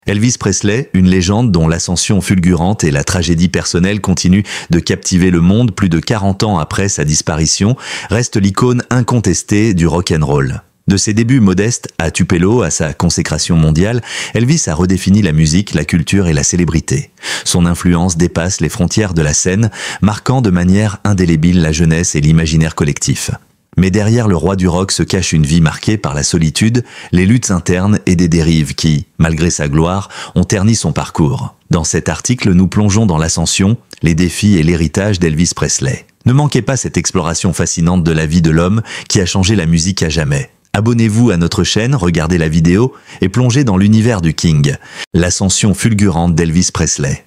Elvis Presley, une légende dont l'ascension fulgurante et la tragédie personnelle continuent de captiver le monde plus de 40 ans après sa disparition, reste l'icône incontestée du rock'n'roll. De ses débuts modestes à Tupelo à sa consécration mondiale, Elvis a redéfini la musique, la culture et la célébrité. Son influence dépasse les frontières de la scène, marquant de manière indélébile la jeunesse et l'imaginaire collectif. Mais derrière le roi du rock se cache une vie marquée par la solitude, les luttes internes et des dérives qui, malgré sa gloire, ont terni son parcours. Dans cet article, nous plongeons dans l'ascension, les défis et l'héritage d'Elvis Presley. Ne manquez pas cette exploration fascinante de la vie de l'homme qui a changé la musique à jamais. Abonnez-vous à notre chaîne, regardez la vidéo et plongez dans l'univers du King, l'ascension fulgurante d'Elvis Presley.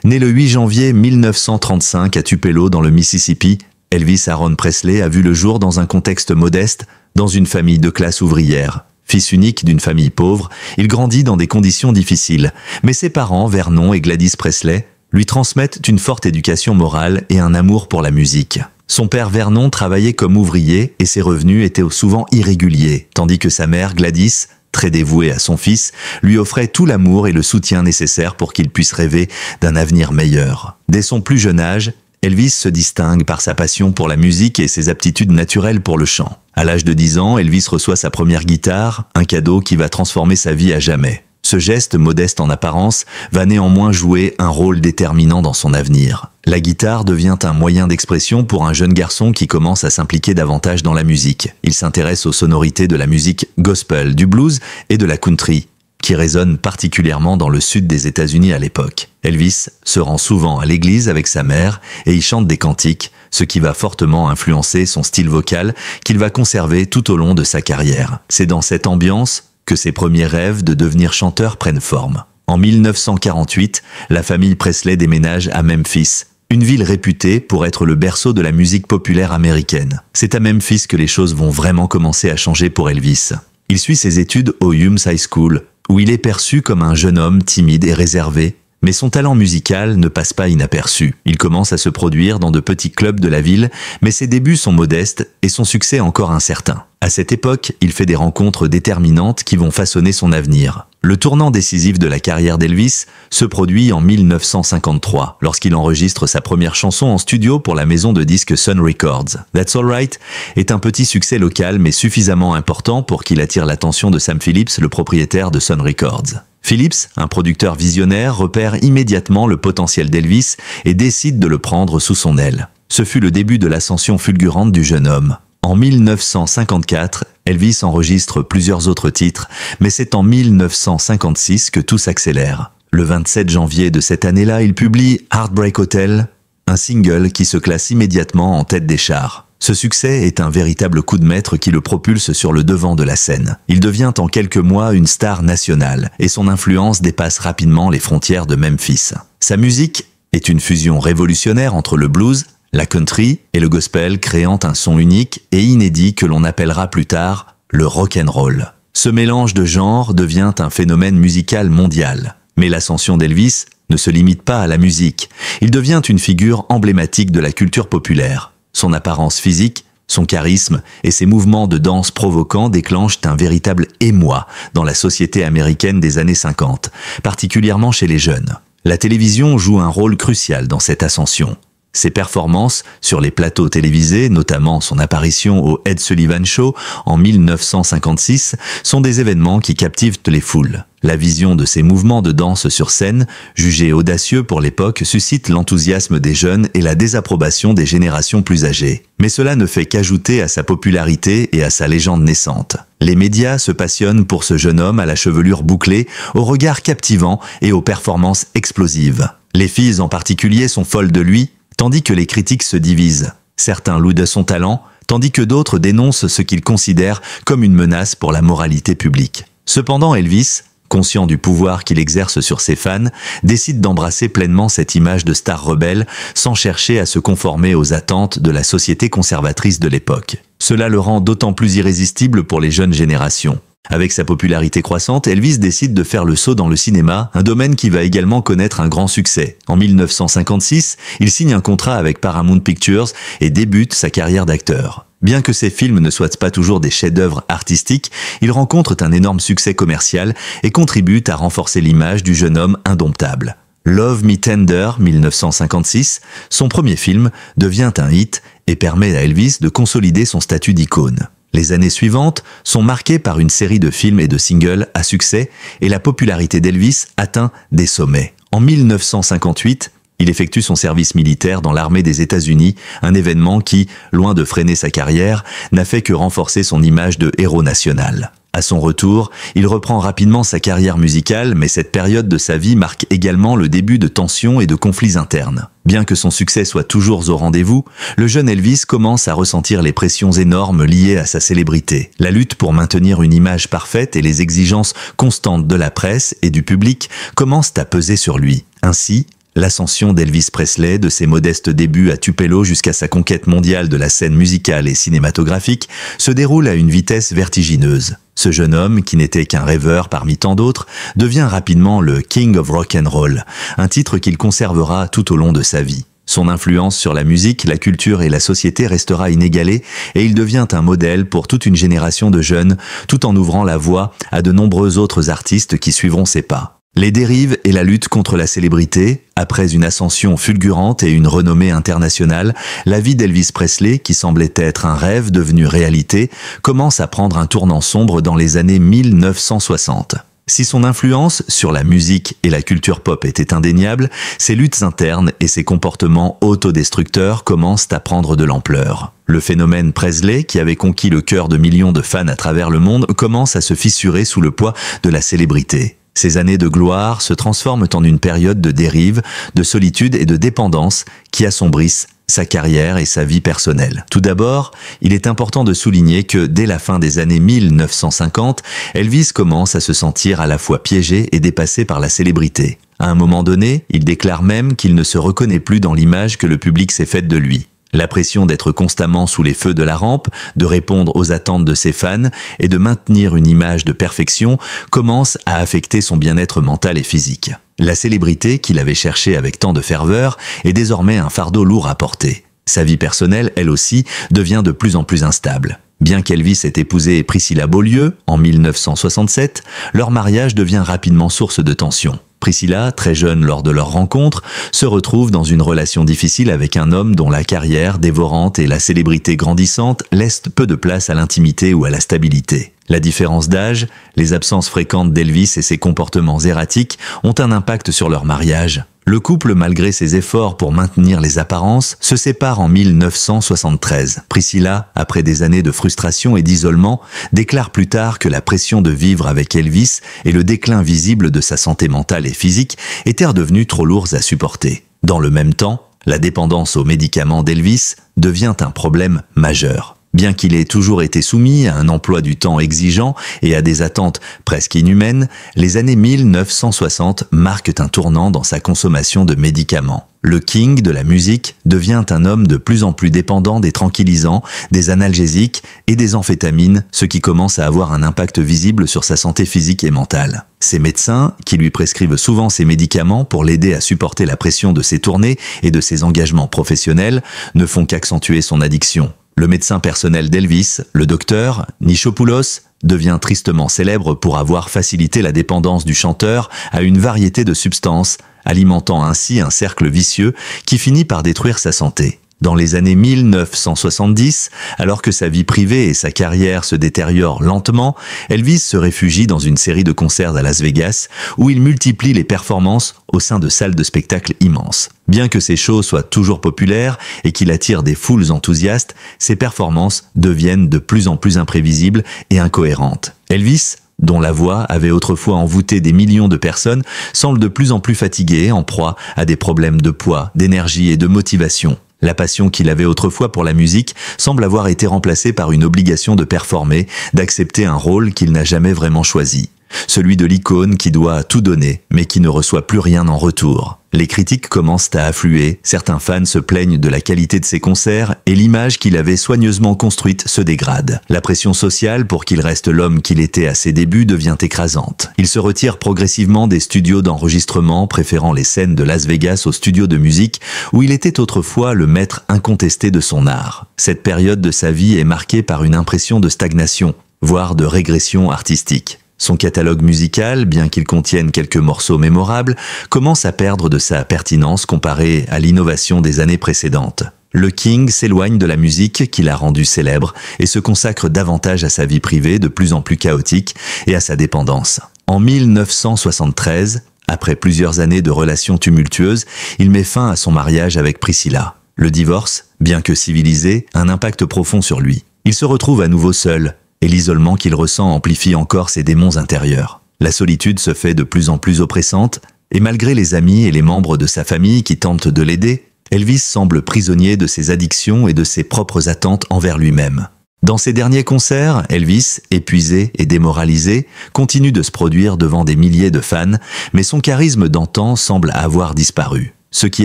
Né le 8 janvier 1935 à Tupelo dans le Mississippi, Elvis Aaron Presley a vu le jour dans un contexte modeste, dans une famille de classe ouvrière. Fils unique d'une famille pauvre, il grandit dans des conditions difficiles, mais ses parents, Vernon et Gladys Presley, lui transmettent une forte éducation morale et un amour pour la musique. Son père Vernon travaillait comme ouvrier et ses revenus étaient souvent irréguliers, tandis que sa mère Gladys, très dévouée à son fils, lui offrait tout l'amour et le soutien nécessaires pour qu'il puisse rêver d'un avenir meilleur. Dès son plus jeune âge, Elvis se distingue par sa passion pour la musique et ses aptitudes naturelles pour le chant. À l'âge de 10 ans, Elvis reçoit sa première guitare, un cadeau qui va transformer sa vie à jamais. Ce geste, modeste en apparence, va néanmoins jouer un rôle déterminant dans son avenir. La guitare devient un moyen d'expression pour un jeune garçon qui commence à s'impliquer davantage dans la musique. Il s'intéresse aux sonorités de la musique gospel, du blues et de la country, qui résonne particulièrement dans le sud des États-Unis à l'époque. Elvis se rend souvent à l'église avec sa mère et y chante des cantiques, ce qui va fortement influencer son style vocal qu'il va conserver tout au long de sa carrière. C'est dans cette ambiance que ses premiers rêves de devenir chanteur prennent forme. En 1948, la famille Presley déménage à Memphis, une ville réputée pour être le berceau de la musique populaire américaine. C'est à Memphis que les choses vont vraiment commencer à changer pour Elvis. Il suit ses études au Humes High School, où il est perçu comme un jeune homme timide et réservé, mais son talent musical ne passe pas inaperçu. Il commence à se produire dans de petits clubs de la ville, mais ses débuts sont modestes et son succès encore incertain. À cette époque, il fait des rencontres déterminantes qui vont façonner son avenir. Le tournant décisif de la carrière d'Elvis se produit en 1953, lorsqu'il enregistre sa première chanson en studio pour la maison de disques Sun Records. That's Alright est un petit succès local mais suffisamment important pour qu'il attire l'attention de Sam Phillips, le propriétaire de Sun Records. Phillips, un producteur visionnaire, repère immédiatement le potentiel d'Elvis et décide de le prendre sous son aile. Ce fut le début de l'ascension fulgurante du jeune homme. En 1954, Elvis enregistre plusieurs autres titres, mais c'est en 1956 que tout s'accélère. Le 27 janvier de cette année-là, il publie Heartbreak Hotel, un single qui se classe immédiatement en tête des charts. Ce succès est un véritable coup de maître qui le propulse sur le devant de la scène. Il devient en quelques mois une star nationale et son influence dépasse rapidement les frontières de Memphis. Sa musique est une fusion révolutionnaire entre le blues, la country et le gospel, créant un son unique et inédit que l'on appellera plus tard le rock'n'roll. Ce mélange de genres devient un phénomène musical mondial. Mais l'ascension d'Elvis ne se limite pas à la musique. Il devient une figure emblématique de la culture populaire. Son apparence physique, son charisme et ses mouvements de danse provoquants déclenchent un véritable émoi dans la société américaine des années 50, particulièrement chez les jeunes. La télévision joue un rôle crucial dans cette ascension. Ses performances sur les plateaux télévisés, notamment son apparition au Ed Sullivan Show en 1956, sont des événements qui captivent les foules. La vision de ses mouvements de danse sur scène, jugés audacieux pour l'époque, suscite l'enthousiasme des jeunes et la désapprobation des générations plus âgées. Mais cela ne fait qu'ajouter à sa popularité et à sa légende naissante. Les médias se passionnent pour ce jeune homme à la chevelure bouclée, au regard captivant et aux performances explosives. Les filles en particulier sont folles de lui, tandis que les critiques se divisent. Certains louent de son talent, tandis que d'autres dénoncent ce qu'ils considèrent comme une menace pour la moralité publique. Cependant, Elvis, conscient du pouvoir qu'il exerce sur ses fans, décide d'embrasser pleinement cette image de star rebelle sans chercher à se conformer aux attentes de la société conservatrice de l'époque. Cela le rend d'autant plus irrésistible pour les jeunes générations. Avec sa popularité croissante, Elvis décide de faire le saut dans le cinéma, un domaine qui va également connaître un grand succès. En 1956, il signe un contrat avec Paramount Pictures et débute sa carrière d'acteur. Bien que ses films ne soient pas toujours des chefs-d'œuvre artistiques, ils rencontrent un énorme succès commercial et contribuent à renforcer l'image du jeune homme indomptable. Love Me Tender, 1956, son premier film, devient un hit et permet à Elvis de consolider son statut d'icône. Les années suivantes sont marquées par une série de films et de singles à succès et la popularité d'Elvis atteint des sommets. En 1958, il effectue son service militaire dans l'armée des États-Unis, un événement qui, loin de freiner sa carrière, n'a fait que renforcer son image de héros national. À son retour, il reprend rapidement sa carrière musicale, mais cette période de sa vie marque également le début de tensions et de conflits internes. Bien que son succès soit toujours au rendez-vous, le jeune Elvis commence à ressentir les pressions énormes liées à sa célébrité. La lutte pour maintenir une image parfaite et les exigences constantes de la presse et du public commencent à peser sur lui. Ainsi, l'ascension d'Elvis Presley, de ses modestes débuts à Tupelo jusqu'à sa conquête mondiale de la scène musicale et cinématographique, se déroule à une vitesse vertigineuse. Ce jeune homme, qui n'était qu'un rêveur parmi tant d'autres, devient rapidement le King of Rock and Roll, un titre qu'il conservera tout au long de sa vie. Son influence sur la musique, la culture et la société restera inégalée et il devient un modèle pour toute une génération de jeunes, tout en ouvrant la voie à de nombreux autres artistes qui suivront ses pas. Les dérives et la lutte contre la célébrité, après une ascension fulgurante et une renommée internationale, la vie d'Elvis Presley, qui semblait être un rêve devenu réalité, commence à prendre un tournant sombre dans les années 1960. Si son influence sur la musique et la culture pop était indéniable, ses luttes internes et ses comportements autodestructeurs commencent à prendre de l'ampleur. Le phénomène Presley, qui avait conquis le cœur de millions de fans à travers le monde, commence à se fissurer sous le poids de la célébrité. Ces années de gloire se transforment en une période de dérive, de solitude et de dépendance qui assombrissent sa carrière et sa vie personnelle. Tout d'abord, il est important de souligner que dès la fin des années 1950, Elvis commence à se sentir à la fois piégé et dépassé par la célébrité. À un moment donné, il déclare même qu'il ne se reconnaît plus dans l'image que le public s'est faite de lui. La pression d'être constamment sous les feux de la rampe, de répondre aux attentes de ses fans et de maintenir une image de perfection commence à affecter son bien-être mental et physique. La célébrité qu'il avait cherchée avec tant de ferveur est désormais un fardeau lourd à porter. Sa vie personnelle, elle aussi, devient de plus en plus instable. Bien qu'Elvis ait épousé Priscilla Beaulieu en 1967, leur mariage devient rapidement source de tension. Priscilla, très jeune lors de leur rencontre, se retrouve dans une relation difficile avec un homme dont la carrière dévorante et la célébrité grandissante laissent peu de place à l'intimité ou à la stabilité. La différence d'âge, les absences fréquentes d'Elvis et ses comportements erratiques ont un impact sur leur mariage. Le couple, malgré ses efforts pour maintenir les apparences, se sépare en 1973. Priscilla, après des années de frustration et d'isolement, déclare plus tard que la pression de vivre avec Elvis et le déclin visible de sa santé mentale et physique étaient devenus trop lourds à supporter. Dans le même temps, la dépendance aux médicaments d'Elvis devient un problème majeur. Bien qu'il ait toujours été soumis à un emploi du temps exigeant et à des attentes presque inhumaines, les années 1960 marquent un tournant dans sa consommation de médicaments. Le King de la musique devient un homme de plus en plus dépendant des tranquillisants, des analgésiques et des amphétamines, ce qui commence à avoir un impact visible sur sa santé physique et mentale. Ses médecins, qui lui prescrivent souvent ces médicaments pour l'aider à supporter la pression de ses tournées et de ses engagements professionnels, ne font qu'accentuer son addiction. Le médecin personnel d'Elvis, le docteur Nichopoulos, devient tristement célèbre pour avoir facilité la dépendance du chanteur à une variété de substances, alimentant ainsi un cercle vicieux qui finit par détruire sa santé. Dans les années 1970, alors que sa vie privée et sa carrière se détériorent lentement, Elvis se réfugie dans une série de concerts à Las Vegas où il multiplie les performances au sein de salles de spectacle immenses. Bien que ses shows soient toujours populaires et qu'il attire des foules enthousiastes, ses performances deviennent de plus en plus imprévisibles et incohérentes. Elvis, dont la voix avait autrefois envoûté des millions de personnes, semble de plus en plus fatigué, en proie à des problèmes de poids, d'énergie et de motivation. La passion qu'il avait autrefois pour la musique semble avoir été remplacée par une obligation de performer, d'accepter un rôle qu'il n'a jamais vraiment choisi. celui de l'icône qui doit tout donner, mais qui ne reçoit plus rien en retour. Les critiques commencent à affluer, certains fans se plaignent de la qualité de ses concerts et l'image qu'il avait soigneusement construite se dégrade. La pression sociale pour qu'il reste l'homme qu'il était à ses débuts devient écrasante. Il se retire progressivement des studios d'enregistrement, préférant les scènes de Las Vegas aux studios de musique où il était autrefois le maître incontesté de son art. Cette période de sa vie est marquée par une impression de stagnation, voire de régression artistique. Son catalogue musical, bien qu'il contienne quelques morceaux mémorables, commence à perdre de sa pertinence comparée à l'innovation des années précédentes. Le King s'éloigne de la musique qui l'a rendu célèbre et se consacre davantage à sa vie privée de plus en plus chaotique et à sa dépendance. En 1973, après plusieurs années de relations tumultueuses, il met fin à son mariage avec Priscilla. Le divorce, bien que civilisé, a un impact profond sur lui. Il se retrouve à nouveau seul, et l'isolement qu'il ressent amplifie encore ses démons intérieurs. La solitude se fait de plus en plus oppressante, et malgré les amis et les membres de sa famille qui tentent de l'aider, Elvis semble prisonnier de ses addictions et de ses propres attentes envers lui-même. Dans ses derniers concerts, Elvis, épuisé et démoralisé, continue de se produire devant des milliers de fans, mais son charisme d'antan semble avoir disparu. Ce qui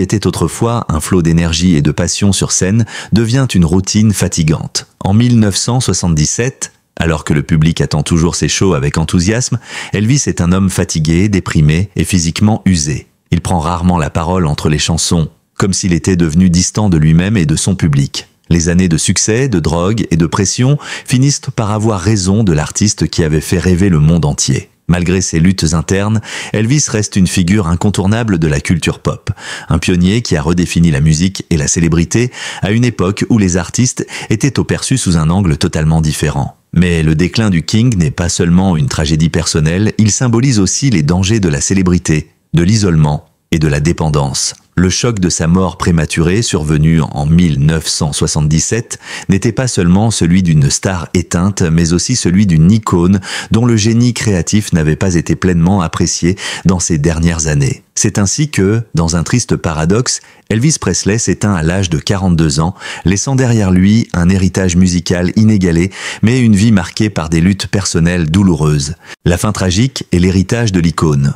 était autrefois un flot d'énergie et de passion sur scène devient une routine fatigante. En 1977, alors que le public attend toujours ses shows avec enthousiasme, Elvis est un homme fatigué, déprimé et physiquement usé. Il prend rarement la parole entre les chansons, comme s'il était devenu distant de lui-même et de son public. Les années de succès, de drogue et de pression finissent par avoir raison de l'artiste qui avait fait rêver le monde entier. Malgré ses luttes internes, Elvis reste une figure incontournable de la culture pop, un pionnier qui a redéfini la musique et la célébrité à une époque où les artistes étaient perçus sous un angle totalement différent. Mais le déclin du King n'est pas seulement une tragédie personnelle, il symbolise aussi les dangers de la célébrité, de l'isolement et de la dépendance. Le choc de sa mort prématurée, survenue en 1977, n'était pas seulement celui d'une star éteinte, mais aussi celui d'une icône dont le génie créatif n'avait pas été pleinement apprécié dans ces dernières années. C'est ainsi que, dans un triste paradoxe, Elvis Presley s'éteint à l'âge de 42 ans, laissant derrière lui un héritage musical inégalé, mais une vie marquée par des luttes personnelles douloureuses. La fin tragique est l'héritage de l'icône.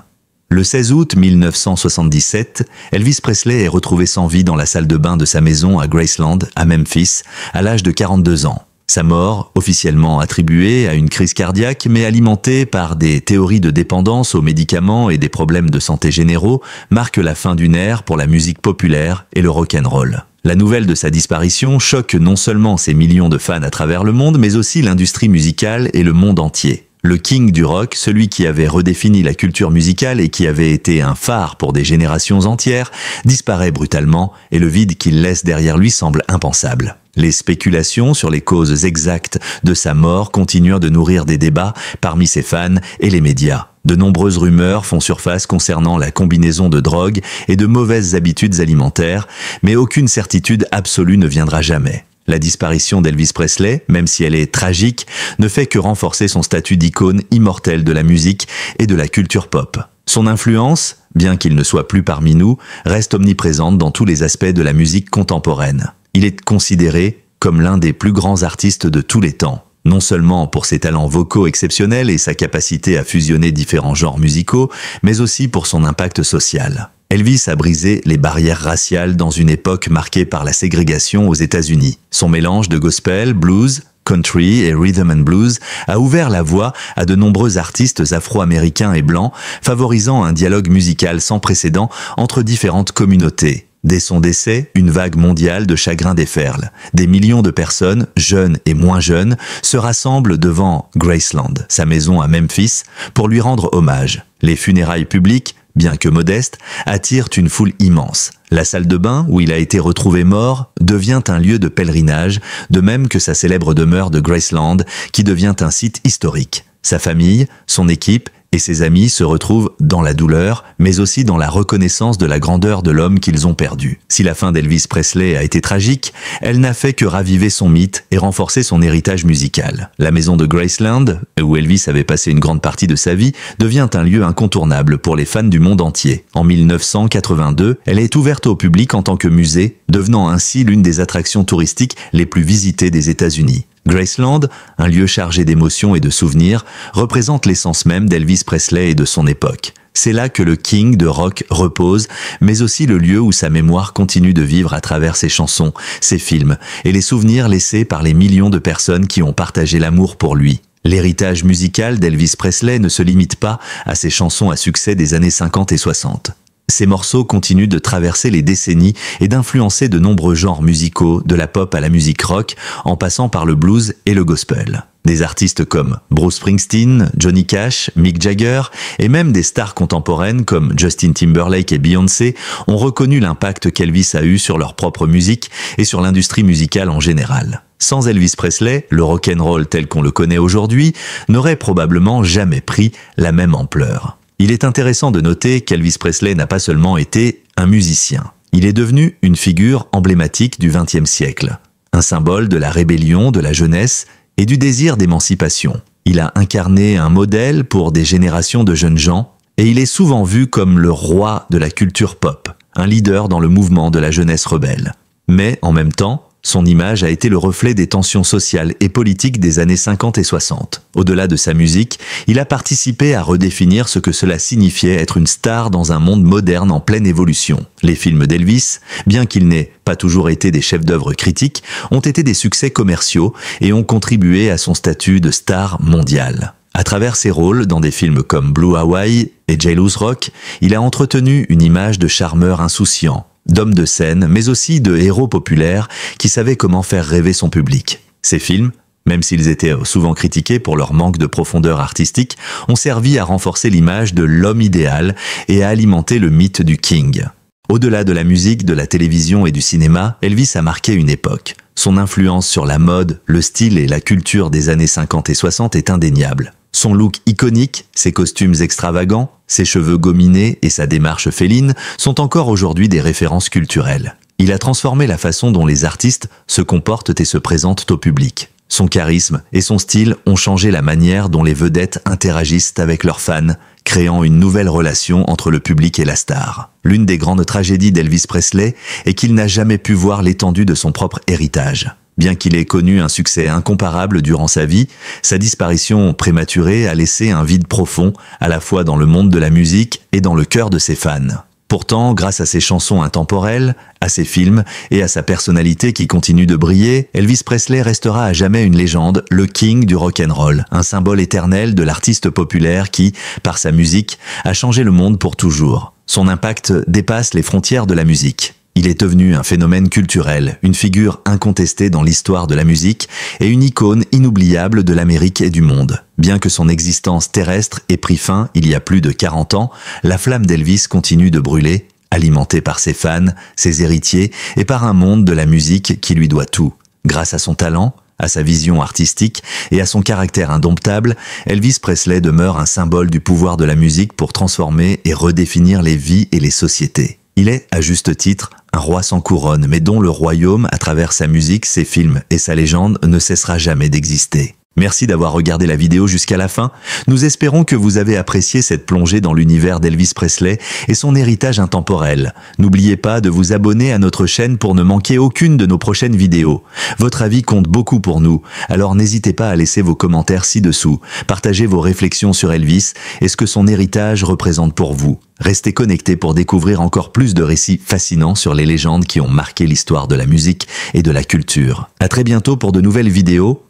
Le 16 août 1977, Elvis Presley est retrouvé sans vie dans la salle de bain de sa maison à Graceland, à Memphis, à l'âge de 42 ans. Sa mort, officiellement attribuée à une crise cardiaque, mais alimentée par des théories de dépendance aux médicaments et des problèmes de santé généraux, marque la fin d'une ère pour la musique populaire et le rock'n'roll. La nouvelle de sa disparition choque non seulement ses millions de fans à travers le monde, mais aussi l'industrie musicale et le monde entier. Le King du rock, celui qui avait redéfini la culture musicale et qui avait été un phare pour des générations entières, disparaît brutalement et le vide qu'il laisse derrière lui semble impensable. Les spéculations sur les causes exactes de sa mort continuent de nourrir des débats parmi ses fans et les médias. De nombreuses rumeurs font surface concernant la combinaison de drogues et de mauvaises habitudes alimentaires, mais aucune certitude absolue ne viendra jamais. La disparition d'Elvis Presley, même si elle est tragique, ne fait que renforcer son statut d'icône immortelle de la musique et de la culture pop. Son influence, bien qu'il ne soit plus parmi nous, reste omniprésente dans tous les aspects de la musique contemporaine. Il est considéré comme l'un des plus grands artistes de tous les temps, non seulement pour ses talents vocaux exceptionnels et sa capacité à fusionner différents genres musicaux, mais aussi pour son impact social. Elvis a brisé les barrières raciales dans une époque marquée par la ségrégation aux États-Unis. Son mélange de gospel, blues, country et rhythm and blues a ouvert la voie à de nombreux artistes afro-américains et blancs, favorisant un dialogue musical sans précédent entre différentes communautés. Dès son décès, une vague mondiale de chagrin déferle. Des millions de personnes, jeunes et moins jeunes, se rassemblent devant Graceland, sa maison à Memphis, pour lui rendre hommage. Les funérailles publiques, bien que modestes, attirent une foule immense. La salle de bain, où il a été retrouvé mort, devient un lieu de pèlerinage, de même que sa célèbre demeure de Graceland, qui devient un site historique. Sa famille, son équipe et ses amis se retrouvent dans la douleur, mais aussi dans la reconnaissance de la grandeur de l'homme qu'ils ont perdu. Si la fin d'Elvis Presley a été tragique, elle n'a fait que raviver son mythe et renforcer son héritage musical. La maison de Graceland, où Elvis avait passé une grande partie de sa vie, devient un lieu incontournable pour les fans du monde entier. En 1982, elle est ouverte au public en tant que musée, devenant ainsi l'une des attractions touristiques les plus visitées des États-Unis. Graceland, un lieu chargé d'émotions et de souvenirs, représente l'essence même d'Elvis Presley et de son époque. C'est là que le King de rock repose, mais aussi le lieu où sa mémoire continue de vivre à travers ses chansons, ses films et les souvenirs laissés par les millions de personnes qui ont partagé l'amour pour lui. L'héritage musical d'Elvis Presley ne se limite pas à ses chansons à succès des années 50 et 60. Ces morceaux continuent de traverser les décennies et d'influencer de nombreux genres musicaux, de la pop à la musique rock, en passant par le blues et le gospel. Des artistes comme Bruce Springsteen, Johnny Cash, Mick Jagger et même des stars contemporaines comme Justin Timberlake et Beyoncé ont reconnu l'impact qu'Elvis a eu sur leur propre musique et sur l'industrie musicale en général. Sans Elvis Presley, le rock'n'roll tel qu'on le connaît aujourd'hui n'aurait probablement jamais pris la même ampleur. Il est intéressant de noter qu'Elvis Presley n'a pas seulement été un musicien. Il est devenu une figure emblématique du XXe siècle, un symbole de la rébellion, de la jeunesse et du désir d'émancipation. Il a incarné un modèle pour des générations de jeunes gens et il est souvent vu comme le roi de la culture pop, un leader dans le mouvement de la jeunesse rebelle. Mais en même temps, son image a été le reflet des tensions sociales et politiques des années 50 et 60. Au-delà de sa musique, il a participé à redéfinir ce que cela signifiait être une star dans un monde moderne en pleine évolution. Les films d'Elvis, bien qu'ils n'aient pas toujours été des chefs-d'œuvre critiques, ont été des succès commerciaux et ont contribué à son statut de star mondiale. À travers ses rôles dans des films comme Blue Hawaii et Jailhouse Rock, il a entretenu une image de charmeur insouciant, d'homme de scène, mais aussi de héros populaire qui savait comment faire rêver son public. Ces films, même s'ils étaient souvent critiqués pour leur manque de profondeur artistique, ont servi à renforcer l'image de l'homme idéal et à alimenter le mythe du King. Au-delà de la musique, de la télévision et du cinéma, Elvis a marqué une époque. Son influence sur la mode, le style et la culture des années 50 et 60 est indéniable. Son look iconique, ses costumes extravagants, ses cheveux gominés et sa démarche féline sont encore aujourd'hui des références culturelles. Il a transformé la façon dont les artistes se comportent et se présentent au public. Son charisme et son style ont changé la manière dont les vedettes interagissent avec leurs fans, créant une nouvelle relation entre le public et la star. L'une des grandes tragédies d'Elvis Presley est qu'il n'a jamais pu voir l'étendue de son propre héritage. Bien qu'il ait connu un succès incomparable durant sa vie, sa disparition prématurée a laissé un vide profond, à la fois dans le monde de la musique et dans le cœur de ses fans. Pourtant, grâce à ses chansons intemporelles, à ses films et à sa personnalité qui continue de briller, Elvis Presley restera à jamais une légende, le King du rock'n'roll, un symbole éternel de l'artiste populaire qui, par sa musique, a changé le monde pour toujours. Son impact dépasse les frontières de la musique. Il est devenu un phénomène culturel, une figure incontestée dans l'histoire de la musique et une icône inoubliable de l'Amérique et du monde. Bien que son existence terrestre ait pris fin il y a plus de 40 ans, la flamme d'Elvis continue de brûler, alimentée par ses fans, ses héritiers et par un monde de la musique qui lui doit tout. Grâce à son talent, à sa vision artistique et à son caractère indomptable, Elvis Presley demeure un symbole du pouvoir de la musique pour transformer et redéfinir les vies et les sociétés. Il est, à juste titre, un roi sans couronne, mais dont le royaume, à travers sa musique, ses films et sa légende, ne cessera jamais d'exister. Merci d'avoir regardé la vidéo jusqu'à la fin. Nous espérons que vous avez apprécié cette plongée dans l'univers d'Elvis Presley et son héritage intemporel. N'oubliez pas de vous abonner à notre chaîne pour ne manquer aucune de nos prochaines vidéos. Votre avis compte beaucoup pour nous, alors n'hésitez pas à laisser vos commentaires ci-dessous. Partagez vos réflexions sur Elvis et ce que son héritage représente pour vous. Restez connectés pour découvrir encore plus de récits fascinants sur les légendes qui ont marqué l'histoire de la musique et de la culture. À très bientôt pour de nouvelles vidéos.